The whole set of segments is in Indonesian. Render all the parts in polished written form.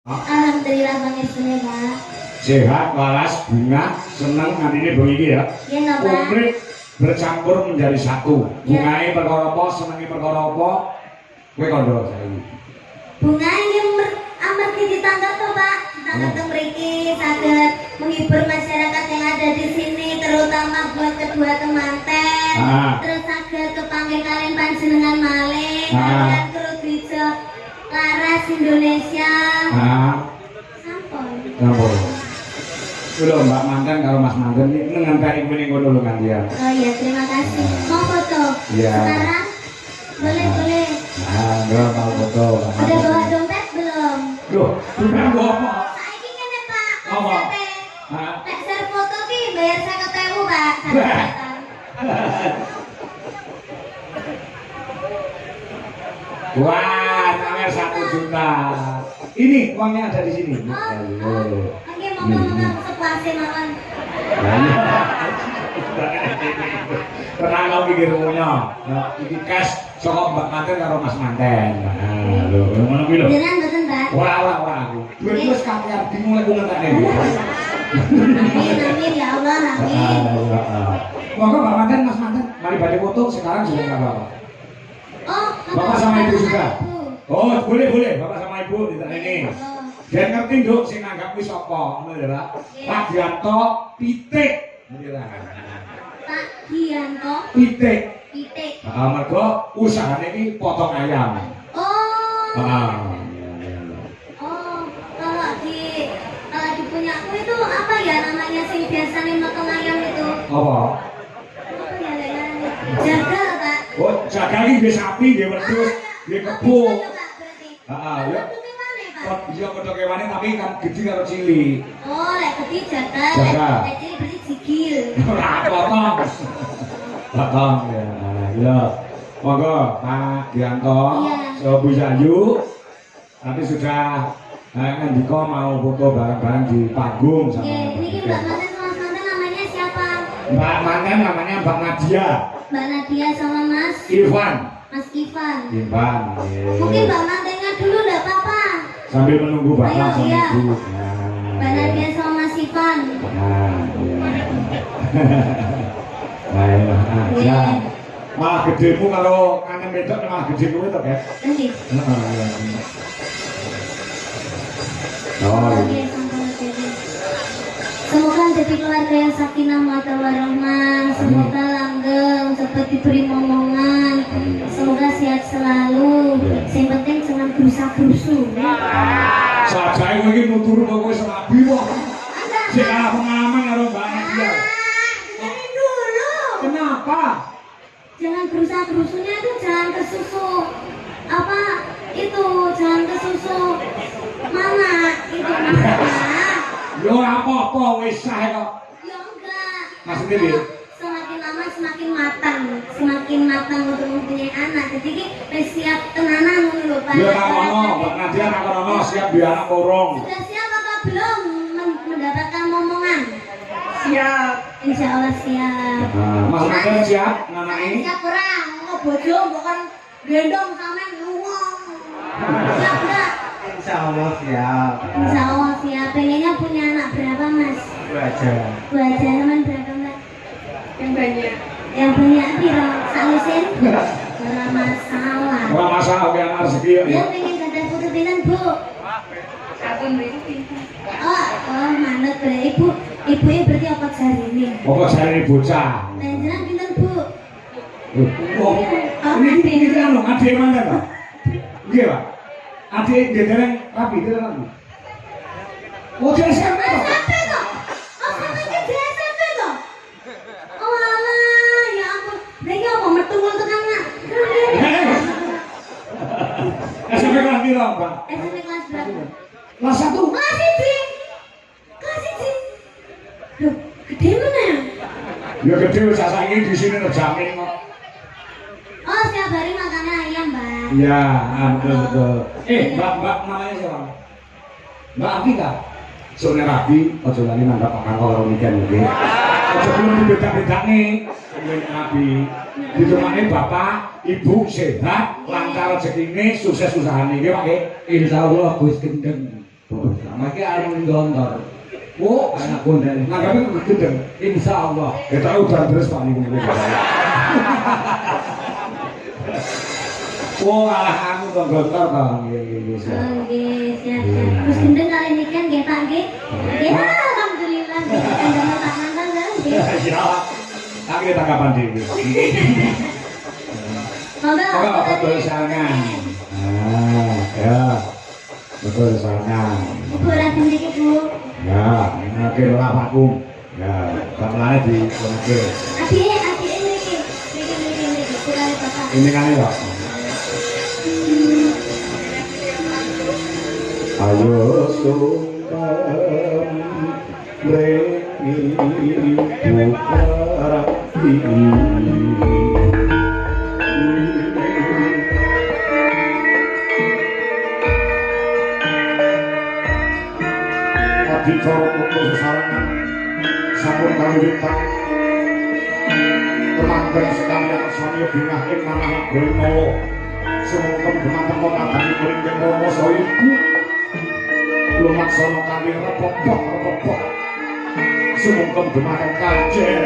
Alhamdulillah Bang Isne, Pak. Sehat, waras, bunga, seneng nanti ini begini ya. Iya, no, Pak. Komplit bercampur menjadi satu. Bungai perkara apa, senengi perkara apa. Kowe kondo saiki. Bunga yang amargi ditanggap to, Pak. Ditanggap mriki saged menghibur masyarakat yang ada di sini, terutama buat kedua temanten. Terus saged kepanggih kalian panjenengan malih, kalian Krudijo Laras Indonesia. Sampun. Sampun. Kulo Mbak Manten karo Mas Manten iki ngenteni kuwi ngono lho gantian. Oh iya, terima kasih. Mau foto? Iya. Sekarang? Boleh. Nah, enggak mau foto. Udah bawa dompet belum? Loh, bukan bawa apa? Saiki ngene, Pak. Apa? Nek share foto ki bayar 50.000, Pak. Wah, pamer 1 juta. Ini uangnya ada di sini. Oke, mau sepuasnya mawon. Tenang kau pikir punya. Iki cash saka Mbak Manten karo Mas Manten. Nah, lho, ngono kuwi lho. Jenengan mboten, Mbak? Ora. Duit wis kakean dimulai ku ngenteni. Amin ya Allah, amin. Monggo Mbak Manten, Mas Manten, mari badhe foto sekarang sudah enggak apa-apa. Oh, Bapak sama Ibu juga. Oh, boleh. Bapak sama Ibu ini. Dia ngerti nduk sing nanggap kuwi sapa, ngono ya, Pak. Pak Dianto Pitik. Pak Dianto Pitik. Mergo usahane iki potong ayam. Oh. Oh, Kalau di punyaku itu apa ya namanya sing biasanya makan ayam itu? Apa? Apa ya namanya? Jagal, Pak. Oh, jagal iki nggih sapi, nggih wedhus, nggih kebo. Ya. Pot iya padha kewane tapi kan gede karo cilik. Oh, lek gede jagal, lek cilik berarti jigil. Ora potong. Potong ya. Ya. Monggo Pak Dianto, Bu Yayu. Nanti sudah ngendika mau foto bareng-bareng di panggung sama. Ini Mbak Manten sama Mas Manten namanya siapa? Mbak Manten namanya Mbak Nadia. Mbak Nadia sama Mas Ivan. Mas Ivan. Mungkin Mbak Mantennya dulu enggak apa-apa. Sambil menunggu Bapak sama Iya. Ibu. Mbak Nadia sama Mas Ivan. Ya. Malah gedemu kalau kangen wedok malah gede kuwi to, Kak. Nggih. Semoga jadi keluarga yang sakinah mawaddah warahmah. Semoga langgeng, cepat diberi momongan. Semoga sehat selalu. Yang penting jangan berusaha-berusu. Sajae kowe iki nutur kok kowe serabi kok. Sik kalah pengalaman karo Mbak Nadia. Dengerin dulu. Kenapa? Jangan berusaha-berusunya itu jangan ke susu. Apa itu? Jangan ke susu. Mana itu maksudnya? Yo apa-apa wis sae kok. Ya enggak. Maksudnya piye? Semakin lama semakin matang untuk mempunyai anak. Jadi ki wis siap tenanan ngono lho, Pak. Ya tak ono, Mbak Nadia nak ono siap di anak korong. Sudah siap apa belum mendapatkan momongan? Siap. Insya Allah siap. Mas Nadia siap nanai? Siap perang, mau bojo bukan gendong sampean ngomong. Siap enggak? Insya Allah siap. Insya Allah siap. Pengennya punya anak berapa, Mas? Itu aja. Dua aja, teman berapa, Mbak? Yang banyak. Yang banyak piro? Salusin? Ora masalah. Ora masalah ki anak rezeki ya. Dia pengen gadah putu pinten, Bu? Satu mriki. Oh, manut berarti ibunya berarti apa jarine? Pokok jare bocah. Panjenengan pinten, Bu? Oh, ini kan lho adik mana Pak? Nggih, Pak. Adik dereng rapi dereng. Oh, dia SMP Pak. SMP toh? Oh, sampe di SMP toh? Oh alah, ya ampun. Lagi apa metu tekan nak? SMP kelas piro, Pak? SMP kelas berapa? Kelas 1. Kelas 1. Kelas 1. Loh, gede mana ya? Ya gede wis saiki di sini terjamin kok. Oh, setiap hari makannya ayam, Mbak. Iya, betul. Mbak namanya siapa? Mbak Afika. Sore rabi, ojo lali nanggap makan karo weekend nggih. Ojo belum dibeda-bedane. Nabi. Ditemani Bapak, Ibu sehat, lancar rezekine, sukses usahane nggih, Pak nggih. Insyaallah Gus Gendeng. Maki arep ndontor. Oh, anak kondang. Nanggapi gedeng. Insyaallah. Kita udah terus Pak niku. Oh, alah aku kok gontor to. Nggih, siap. Nggih, siap-siap. Terus gendeng kali nikan nggih Pak nggih. Nggih, alhamdulillah nggih kandhane tak nangkal nggih. Ya. Aku tanggapan dhewe. Monggo. Betul sangan. Ah, ya. Betul sangan. Bu raden niki Bu. Ya, ngakir lapakku. Ya, kamane di kono. Adik niki. Niki. Kurang Bapak. Ini kan ya. Ayo sungkem rengi buka Adi coro putus sesarangan sampun kawiwitan temanten sekalian sami bingah ing manah Brahma sumangkem dumateng padani mringkih Rama saha ibu lumaksana kanthi repopok sumangkem dumateng Kanjeng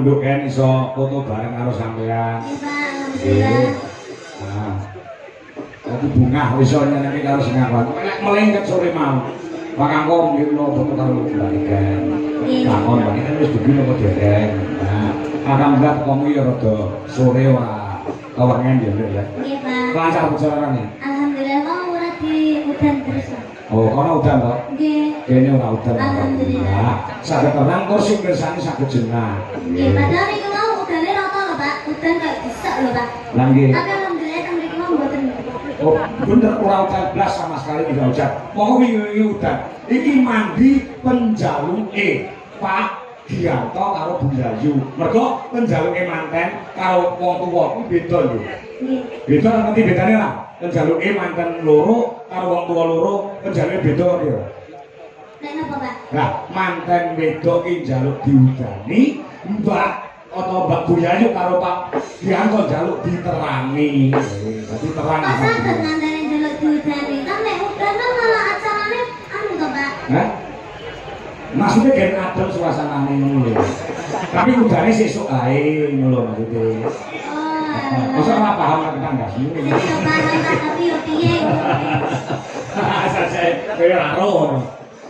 Nduk kan iso foto bareng karo sampean. Iya, Nah. Tapi bunga iso nyenengi karo sing apa. Nek melengket sore mau. Pakangko mlino foto karo balikan. Takon balikan wis dibino apa dereng. Nah, alhamdulillah kamu ya rada sore ora kewengen ya, Nduk ya. Nggih, Pak. Lancar perjalanane. Alhamdulillah mau ora di udan terus, Pak. Oh, kono udan to? Nggih. Kene ora udan. Alhamdulillah. Saged tenang kursi mirsani saged jenah. Nggih, padahal niku mau udane rata lho, Pak. Udan kok bisa lho, Pak. Lah nggih. Tapi alhamdulillah kan mriki mau mboten. Oh, bener ora udan blas sama sekali tidak hujan. Monggo wingi udan. Iki mandi penjaluke Pak Gianto karo Bundayu. Mergo penjaluke manten karo wong tuwa kuwi beda lho. Nggih. Beda ngerti bedane lah. Penjaluke manten loro karo wong tuwa loro penjaluke beda ya. Nek napa, Pak? Nah, manten wedok ki njaluk diudani, Mbak atau Mbak Bundayu karo Pak Gianto njaluk diterangi. Dadi terang. Kok saged ngandani njaluk diudani? Kan nek udan kan malah acarane anu to, Pak. Hah? Maksudnya gen adem suasanane ngono lho. Tapi udane sesuk ae ngono lho maksudnya. Oh. Masa ora paham nek tangga sini. Saya paham, Pak, tapi yo piye? Asal saya kowe ora roh.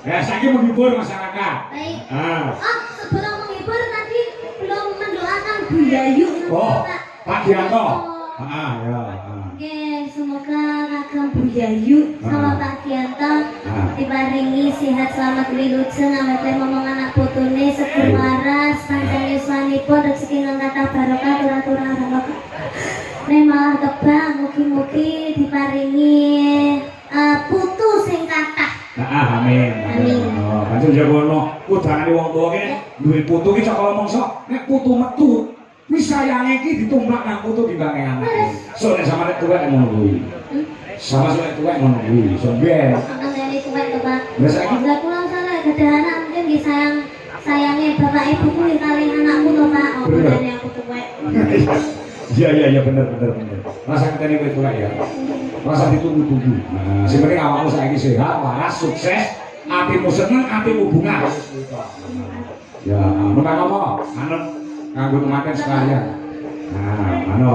Ya saiki menghibur masyarakat. Baik. Ah. Oh, sebelum menghibur tadi belum mendoakan Bundayu, Oh, Pak. Pak Gianto. Oh. Ah, ya. Oke, semoga Kagam Bundayu sama Pak Gianto diparingi sehat selamat wilujeng awet ngomong anak putune seger waras panjang yuswanipun rezeki nang kathah barokah turah-turah barokah. Nek malah kebang mugi-mugi diparingi putu sing kathah. Amin. Amin. Oh, pancen jagono udane biasane wong tuwa ki nek duwe putu ki cok ngomong sok nek putu metu wis sayange ki ditumplak nang putu dibangke anake. So nek sama nek tuwek ngono kuwi. Sama nek tuwek ngono kuwi. So ben. Angkane tuwek to, Pak. Lah saiki Lah kula salah gadah anak mungkin nggih sayangnya bapak ibu kuwi kali anakku to, Pak. Oh, bedane aku tuwek. Iya bener. Rasa ketene kowe tuwek ya. Rasa ditunggu-tunggu. Nah, sing penting awakmu saiki sehat, waras, sukses, atimu seneng, atimu bunga. Ya, menang apa? Manut kanggo kematian sekalian. Nah, manut.